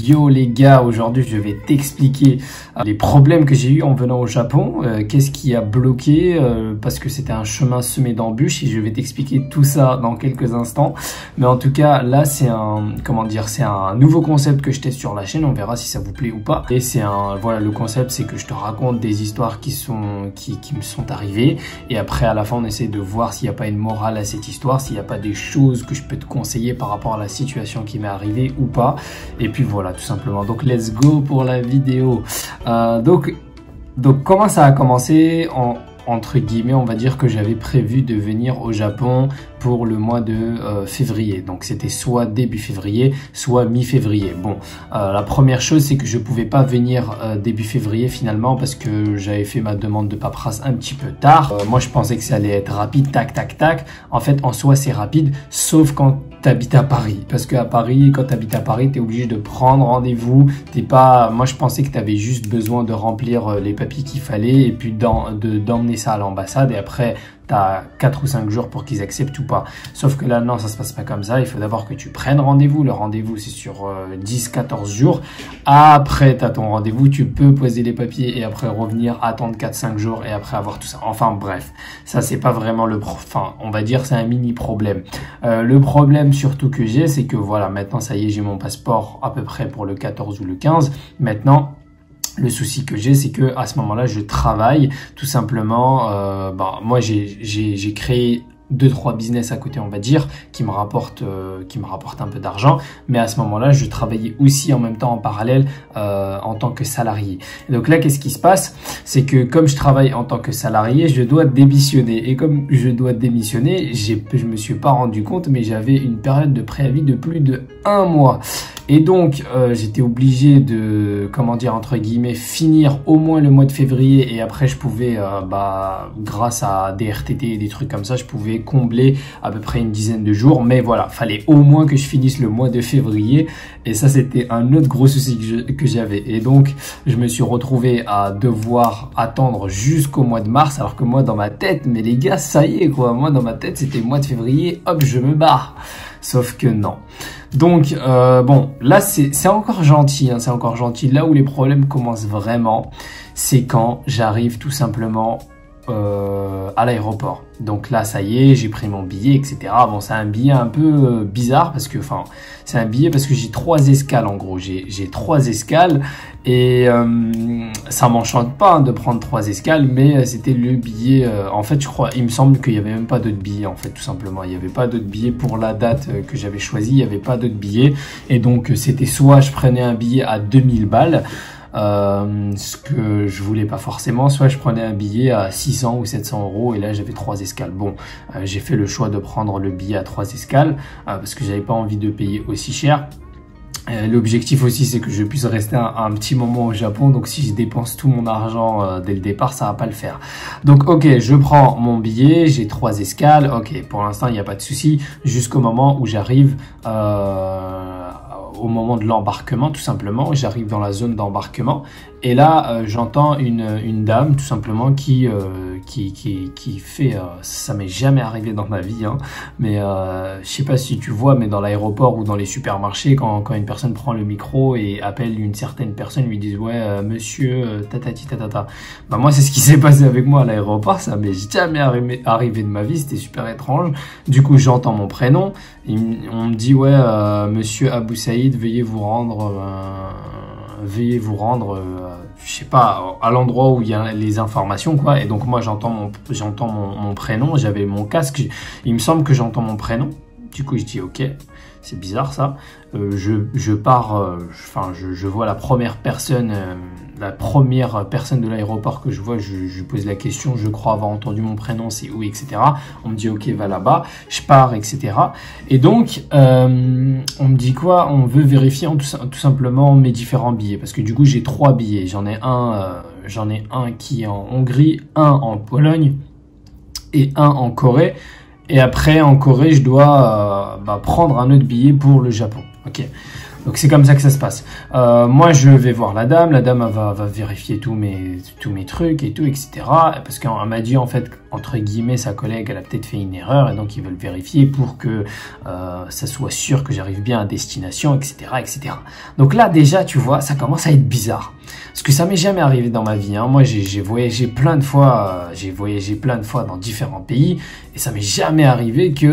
Yo les gars, aujourd'hui je vais t'expliquer les problèmes que j'ai eu en venant au Japon, qu'est-ce qui a bloqué, parce que c'était un chemin semé d'embûches et je vais t'expliquer tout ça dans quelques instants. Mais en tout cas là c'est un, comment dire, c'est un nouveau concept que je teste sur la chaîne, on verra si ça vous plaît ou pas. Et c'est un, voilà, le concept c'est que je te raconte des histoires qui me sont arrivées et après à la fin on essaie de voir s'il n'y a pas une morale à cette histoire, s'il n'y a pas des choses que je peux te conseiller par rapport à la situation qui m'est arrivée ou pas. Et puis voilà, tout simplement. Donc let's go pour la vidéo. Donc comment ça a commencé? Entre guillemets, on va dire que j'avais prévu de venir au Japon pour le mois de février. Donc c'était soit début février, soit mi-février. Bon, la première chose, c'est que je pouvais pas venir début février finalement parce que j'avais fait ma demande de paperasse un petit peu tard. Moi, je pensais que ça allait être rapide, tac, tac, tac. En fait, en soi, c'est rapide, sauf quand t'habites à Paris. Parce qu'à Paris, quand t'habites à Paris, t'es obligé de prendre rendez-vous. T'es pas... Moi, je pensais que t'avais juste besoin de remplir les papiers qu'il fallait et puis d'emmener ça à l'ambassade et après t'as 4 ou 5 jours pour qu'ils acceptent ou pas. Sauf que là, non, ça se passe pas comme ça. Il faut d'abord que tu prennes rendez-vous. Le rendez-vous, c'est sur 10-14 jours. Après, t'as ton rendez-vous, tu peux poser les papiers et après revenir, attendre 4-5 jours et après avoir tout ça. Enfin, bref, ça, c'est pas vraiment le... Enfin, on va dire, c'est un mini problème. Le problème surtout que j'ai, c'est que voilà, maintenant, ça y est, j'ai mon passeport à peu près pour le 14 ou le 15. Maintenant, le souci que j'ai, c'est que à ce moment-là, je travaille tout simplement. Moi, j'ai créé 2-3 business à côté, on va dire, qui me rapportent un peu d'argent. Mais à ce moment-là, je travaillais aussi en même temps en parallèle en tant que salarié. Et donc là, qu'est-ce qui se passe? C'est que comme je travaille en tant que salarié, je dois démissionner. Et comme je dois démissionner, je me suis pas rendu compte, mais j'avais une période de préavis de plus de 1 mois. Et donc, j'étais obligé de, comment dire, entre guillemets, finir au moins le mois de février. Et après, je pouvais, grâce à des RTT et des trucs comme ça, je pouvais combler à peu près une dizaine de jours. Mais voilà, fallait au moins que je finisse le mois de février. Et ça, c'était un autre gros souci que j'avais. Et donc, je me suis retrouvé à devoir attendre jusqu'au mois de mars. Alors que moi, dans ma tête, mais les gars, ça y est, quoi. Moi, dans ma tête, c'était le mois de février. Hop, je me barre. Sauf que non. Donc, bon, là, c'est encore gentil, hein, c'est encore gentil. Là où les problèmes commencent vraiment, c'est quand j'arrive tout simplement à l'aéroport. Donc là, ça y est, j'ai pris mon billet, etc. Bon, c'est un billet un peu bizarre parce que, enfin, c'est un billet parce que j'ai 3 escales en gros. J'ai 3 escales et ça m'enchante pas hein, de prendre 3 escales, mais c'était le billet. En fait, je crois, il me semble qu'il y avait même pas d'autres billets en fait, tout simplement. Il y avait pas d'autres billets pour la date que j'avais choisie. Il y avait pas d'autres billets et donc c'était soit je prenais un billet à 2000 balles. Ce que je voulais pas forcément, soit je prenais un billet à 600 ou 700 euros et là j'avais 3 escales. Bon, j'ai fait le choix de prendre le billet à 3 escales parce que j'avais pas envie de payer aussi cher. L'objectif aussi c'est que je puisse rester un petit moment au Japon, donc si je dépense tout mon argent dès le départ ça va pas le faire. Donc ok, je prends mon billet, j'ai 3 escales, ok, pour l'instant il n'y a pas de souci jusqu'au moment où j'arrive au moment de l'embarquement tout simplement. J'arrive dans la zone d'embarquement et là j'entends une dame tout simplement qui fait ça m'est jamais arrivé dans ma vie hein, mais je sais pas si tu vois, mais dans l'aéroport ou dans les supermarchés quand une personne prend le micro et appelle une certaine personne, lui disent ouais monsieur tatati tatata. Bah moi c'est ce qui s'est passé avec moi à l'aéroport, ça m'est jamais arrivé de ma vie, c'était super étrange. Du coup j'entends mon prénom, on me dit ouais monsieur Abou Saïd, veuillez vous rendre je sais pas, à l'endroit où il y a les informations quoi. Et donc moi j'entends mon prénom, j'avais mon casque, il me semble que j'entends mon prénom. Du coup je dis ok, c'est bizarre ça. Je pars, je vois la première personne de l'aéroport que je vois, je pose la question, je crois avoir entendu mon prénom, c'est où, etc. On me dit ok, va là-bas, je pars, etc. Et donc on me dit quoi? On veut vérifier tout simplement mes différents billets parce que du coup j'ai 3 billets. J'en ai un qui est en Hongrie, un en Pologne et un en Corée. Et après, en Corée, je dois prendre un autre billet pour le Japon. Ok. Donc c'est comme ça que ça se passe. Moi je vais voir la dame elle va vérifier tous mes trucs et tout, etc. Parce qu'elle m'a dit en fait, entre guillemets, sa collègue, elle a peut-être fait une erreur et donc ils veulent vérifier pour que ça soit sûr que j'arrive bien à destination, etc., etc. Donc là déjà, tu vois, ça commence à être bizarre. Parce que ça m'est jamais arrivé dans ma vie, hein. Moi j'ai voyagé plein de fois, dans différents pays et ça m'est jamais arrivé que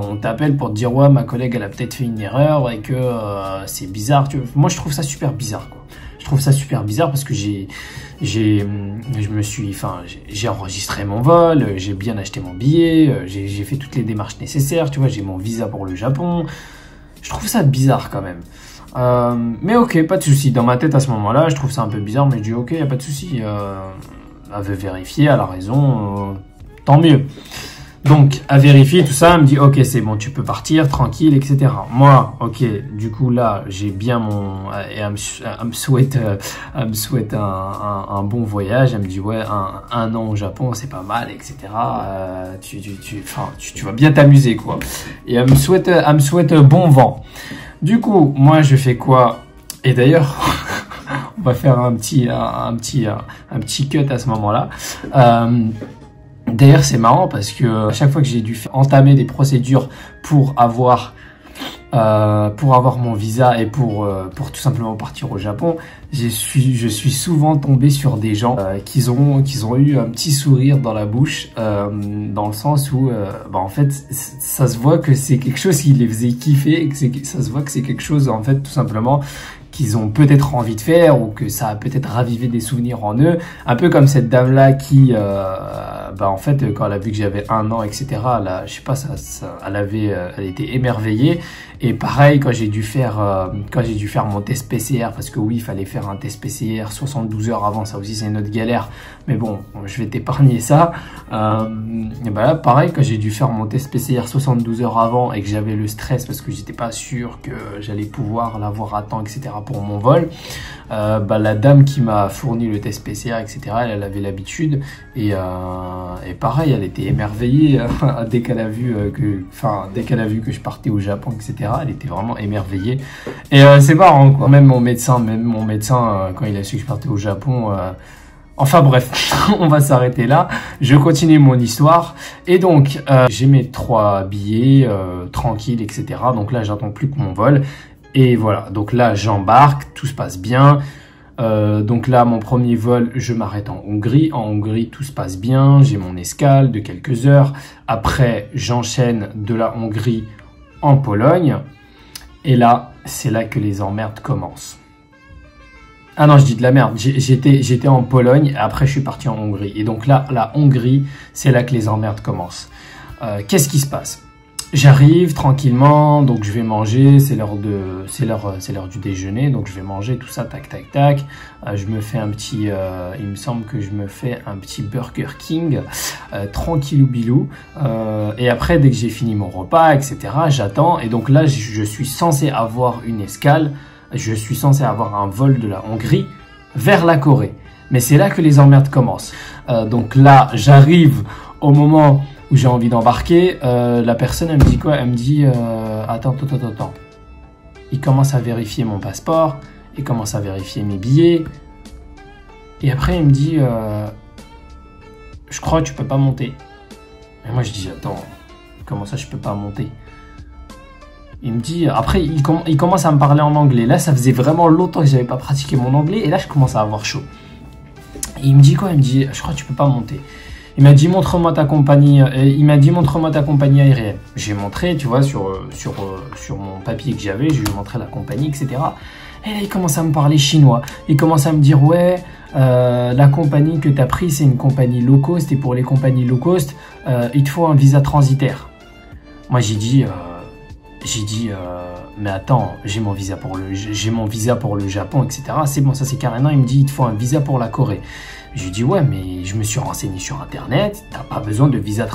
on t'appelle pour te dire ouais, ma collègue elle a peut-être fait une erreur et que c'est bizarre. Moi je trouve ça super bizarre, quoi. Je trouve ça super bizarre parce que j'ai enregistré mon vol, j'ai bien acheté mon billet, j'ai fait toutes les démarches nécessaires, tu vois, j'ai mon visa pour le Japon. Je trouve ça bizarre quand même. Mais ok, pas de souci. Dans ma tête à ce moment-là, je trouve ça un peu bizarre, mais je dis ok, y a pas de souci. Elle veut vérifier, elle a raison, tant mieux. Donc, à vérifier tout ça, elle me dit ok, c'est bon, tu peux partir, tranquille, etc. Moi, ok, du coup là, j'ai bien mon, et elle me souhaite un bon voyage. Elle me dit ouais, un an au Japon, c'est pas mal, etc. Tu vas bien t'amuser, quoi. Et elle me souhaite bon vent. Du coup, moi, je fais quoi? Et d'ailleurs, on va faire un petit cut à ce moment-là. D'ailleurs, c'est marrant parce que à chaque fois que j'ai dû entamer des procédures pour avoir mon visa et pour tout simplement partir au Japon, je suis souvent tombé sur des gens qui ont eu un petit sourire dans la bouche, dans le sens où en fait ça se voit que c'est quelque chose qui les faisait kiffer et ça se voit que c'est quelque chose en fait tout simplement qu'ils ont peut-être envie de faire ou que ça a peut-être ravivé des souvenirs en eux, un peu comme cette dame là qui en fait quand elle a vu que j'avais un an, etc., là je sais pas, elle était émerveillée. Et pareil, quand j'ai dû faire mon test PCR, parce que oui, il fallait faire un test PCR 72 heures avant, ça aussi c'est une autre galère, mais bon, je vais t'épargner ça. Et ben là, pareil, quand j'ai dû faire mon test PCR 72 heures avant et que j'avais le stress parce que j'étais pas sûr que j'allais pouvoir l'avoir à temps, etc., pour mon vol, la dame qui m'a fourni le test PCR, etc., elle avait l'habitude et pareil, elle était émerveillée dès qu'elle a vu que je partais au Japon, etc. Elle était vraiment émerveillée. Et c'est marrant, quoi. Même mon médecin, quand il a su que je partais au Japon, enfin bref, on va s'arrêter là. Je continue mon histoire. Et donc, j'ai mes 3 billets, tranquilles, etc. Donc là, j'attends plus que mon vol. Et voilà, donc là, j'embarque, tout se passe bien. Donc là, mon premier vol, je m'arrête en Hongrie. En Hongrie, tout se passe bien. J'ai mon escale de quelques heures. Après, j'enchaîne de la Hongrie en Pologne. Et là, c'est là que les emmerdes commencent. Ah non, je dis de la merde. J'étais en Pologne. Après, je suis parti en Hongrie. Et donc là, la Hongrie, c'est là que les emmerdes commencent. Qu'est-ce qui se passe? J'arrive tranquillement, donc je vais manger, c'est l'heure du déjeuner, donc je vais manger tout ça, tac tac tac. Je me fais il me semble que je me fais un petit Burger King, tranquillou bilou. Et après, dès que j'ai fini mon repas, etc., j'attends. Et donc là, je suis censé avoir une escale, je suis censé avoir un vol de la Hongrie vers la Corée. Mais c'est là que les emmerdes commencent. Donc là, j'arrive au moment où j'ai envie d'embarquer, la personne, elle me dit quoi? Elle me dit, attends. Il commence à vérifier mon passeport, il commence à vérifier mes billets. Et après, il me dit, je crois que tu peux pas monter. Et moi, je dis, attends, comment ça, je peux pas monter? Il me dit, après, il commence à me parler en anglais. Là, ça faisait vraiment longtemps que j'avais pas pratiqué mon anglais. Et là, je commence à avoir chaud. Et il me dit quoi? Il me dit, je crois que tu peux pas monter. Il m'a dit montre-moi ta compagnie. Montre-moi ta compagnie aérienne. J'ai montré, tu vois, sur mon papier que j'avais, je lui ai montré la compagnie, etc. Et là, il commence à me parler chinois. Il commence à me dire ouais, la compagnie que tu as pris, c'est une compagnie low cost et pour les compagnies low cost, il te faut un visa transitaire. Moi, j'ai dit mais attends, j'ai mon visa pour le Japon, etc. C'est bon, ça c'est carré. Non, il me dit il te faut un visa pour la Corée. Je lui dis ouais, mais je me suis renseigné sur internet, t'as pas besoin de visa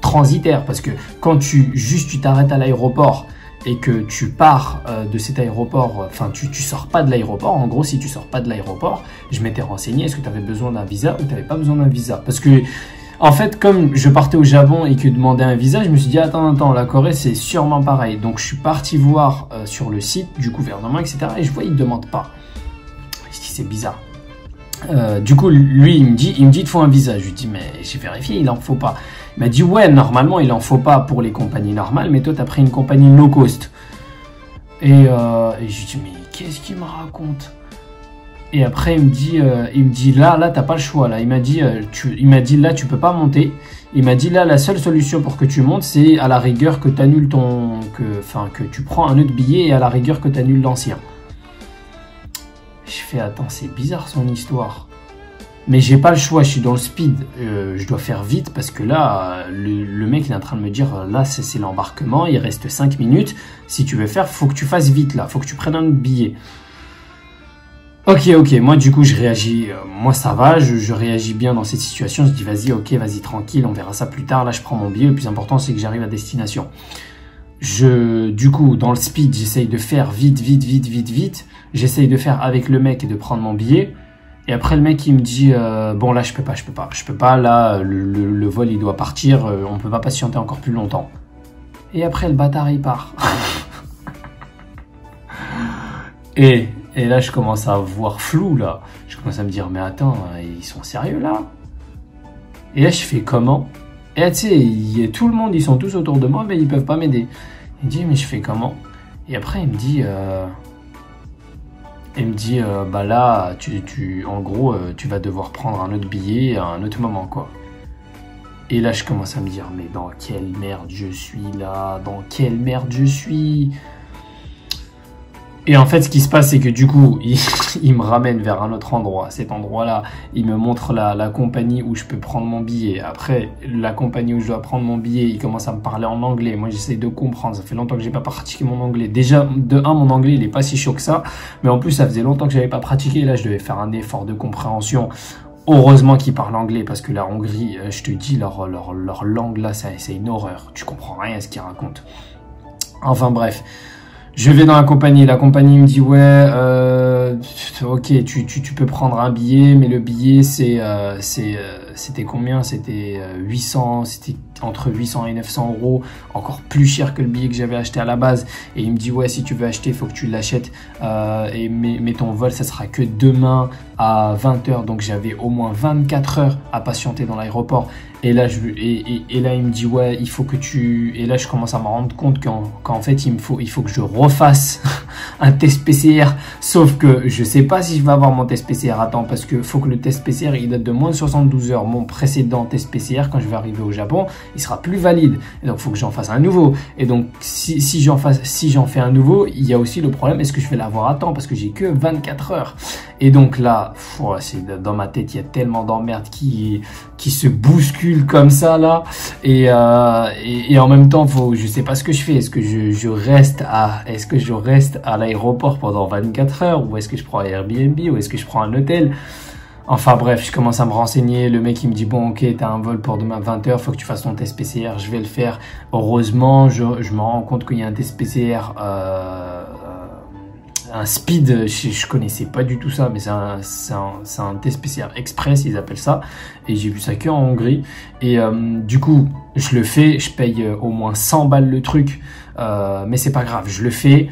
transitaire parce que quand tu t'arrêtes à l'aéroport et que tu pars de cet aéroport, enfin tu sors pas de l'aéroport. En gros, si tu sors pas de l'aéroport, je m'étais renseigné, est-ce que tu avais besoin d'un visa ou tu n'avais pas besoin d'un visa? Parce que En fait, comme je partais au Japon et que demandais un visa, je me suis dit, attends, la Corée, c'est sûrement pareil. Donc, je suis parti voir sur le site du gouvernement, etc. Et je vois, ils ne demandent pas. Je dis, c'est bizarre. Du coup, lui, il me dit, il faut un visa. Je lui dis, mais j'ai vérifié, il en faut pas. Il m'a dit, ouais, normalement, il en faut pas pour les compagnies normales, mais toi, tu as pris une compagnie low cost. Et je lui dis, mais qu'est-ce qu'il me raconte? Et après, il me dit, là, t'as pas le choix, là. Il m'a dit, là, tu peux pas monter. Il m'a dit, là, la seule solution pour que tu montes, c'est à la rigueur que t'annules que tu prends un autre billet et à la rigueur que t'annules l'ancien. Je fais, attends, c'est bizarre son histoire. Mais j'ai pas le choix, je suis dans le speed. Je dois faire vite parce que là, le mec il est en train de me dire, là, c'est l'embarquement, il reste 5 minutes. Si tu veux faire, faut que tu fasses vite, là. Faut que tu prennes un autre billet. Ok, moi du coup je réagis, moi ça va, je réagis bien dans cette situation, je dis vas-y tranquille, on verra ça plus tard, là je prends mon billet, le plus important c'est que j'arrive à destination. Du coup dans le speed j'essaye de faire vite, j'essaye de faire avec le mec et de prendre mon billet, et après le mec il me dit bon là je peux pas, là le vol il doit partir, on peut pas patienter encore plus longtemps. Et après le bâtard il part. Et là, je commence à voir flou, là. Je commence à me dire, mais attends, ils sont sérieux, là? Et là, je fais comment? Et là, tu sais, tout le monde, ils sont tous autour de moi, mais ils peuvent pas m'aider. Il me dit, mais je fais comment? Et après, il me dit, bah là, en gros, tu vas devoir prendre un autre billet à un autre moment, quoi. Et là, je commence à me dire, mais dans quelle merde je suis, là? Dans quelle merde je suis? Et en fait, ce qui se passe, c'est que du coup, il me ramène vers un autre endroit. Cet endroit-là, il me montre la compagnie où je peux prendre mon billet. Après, la compagnie où je dois prendre mon billet, il commence à me parler en anglais. Moi, j'essaie de comprendre. Ça fait longtemps que j'ai pas pratiqué mon anglais. Déjà, mon anglais, il est pas si chaud que ça. Mais en plus, ça faisait longtemps que j'avais pas pratiqué. Là, je devais faire un effort de compréhension. Heureusement qu'ils parlent anglais parce que la Hongrie, je te dis, leur langue là, c'est une horreur. Tu comprends rien à ce qu'ils racontent. Enfin bref. Je vais dans la compagnie me dit ouais, ok, tu peux prendre un billet, mais le billet c'était combien? C'était 800, c'était entre 800 et 900 €, encore plus cher que le billet que j'avais acheté à la base. Et il me dit ouais, si tu veux acheter, il faut que tu l'achètes, mais ton vol ça sera que demain à 20 h, donc j'avais au moins 24 heures à patienter dans l'aéroport. Et là, il me dit ouais, il faut que tu... Et là, je commence à me rendre compte qu'en fait, il faut que je refasse un test PCR. Sauf que je sais pas si je vais avoir mon test PCR à temps parce que faut que le test PCR il date de moins de 72 heures. Mon précédent test PCR, quand je vais arriver au Japon, il sera plus valide. Et donc, il faut que j'en fasse un nouveau. Et donc, si j'en fais un nouveau, il y a aussi le problème, est-ce que je vais l'avoir à temps parce que j'ai que 24 heures. Et donc là, dans ma tête, il y a tellement d'emmerdes qui se bousculent comme ça là, et en même temps je sais pas ce que je fais. Est-ce que je reste à l'aéroport pendant 24 heures, ou est-ce que je prends un Airbnb, ou est-ce que je prends un hôtel? Enfin bref, je commence à me renseigner. Le mec il me dit bon ok, t'as un vol pour demain 20 h, faut que tu fasses ton test PCR. Je vais le faire. Heureusement, je me rends compte qu'il y a un test PCR, un speed, je connaissais pas du tout ça, mais c'est un test PCR express, ils appellent ça, et j'ai vu ça que en Hongrie. Et du coup, je le fais, je paye au moins 100 balles le truc, mais c'est pas grave, je le fais.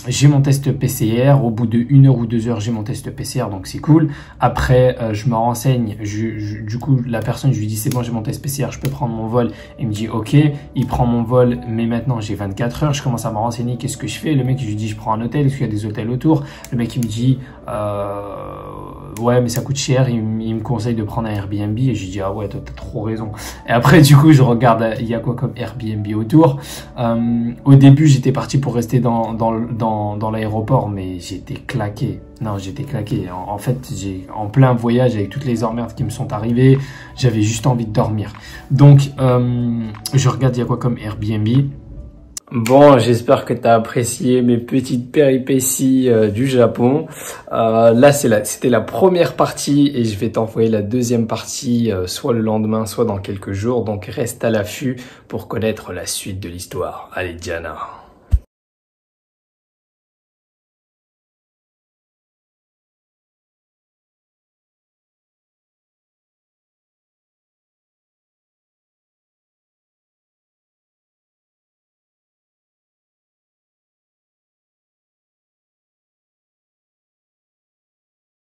J'ai mon test PCR, au bout de 1 heure ou 2 heures j'ai mon test PCR, donc c'est cool. Après je me renseigne, du coup la personne, je lui dis c'est bon, j'ai mon test PCR, je peux prendre mon vol. Il me dit ok, il prend mon vol, mais maintenant j'ai 24 heures. Je commence à me renseigner, qu'est-ce que je fais? Le mec, je lui dis je prends un hôtel, est-ce qu'il y a des hôtels autour? Le mec il me dit ouais mais ça coûte cher, il me conseille de prendre un Airbnb, et je lui dis ah ouais, t'as trop raison. Et après du coup je regarde il y a quoi comme Airbnb autour. Au début j'étais parti pour rester dans l'aéroport, mais j'étais claqué. Non, j'étais claqué. En fait, en plein voyage avec toutes les emmerdes qui me sont arrivées, j'avais juste envie de dormir. Donc je regarde il y a quoi comme Airbnb. Bon, j'espère que tu as apprécié mes petites péripéties du Japon. Là, c'était la première partie, et je vais t'envoyer la deuxième partie soit le lendemain, soit dans quelques jours. Donc reste à l'affût pour connaître la suite de l'histoire. Allez, Diana.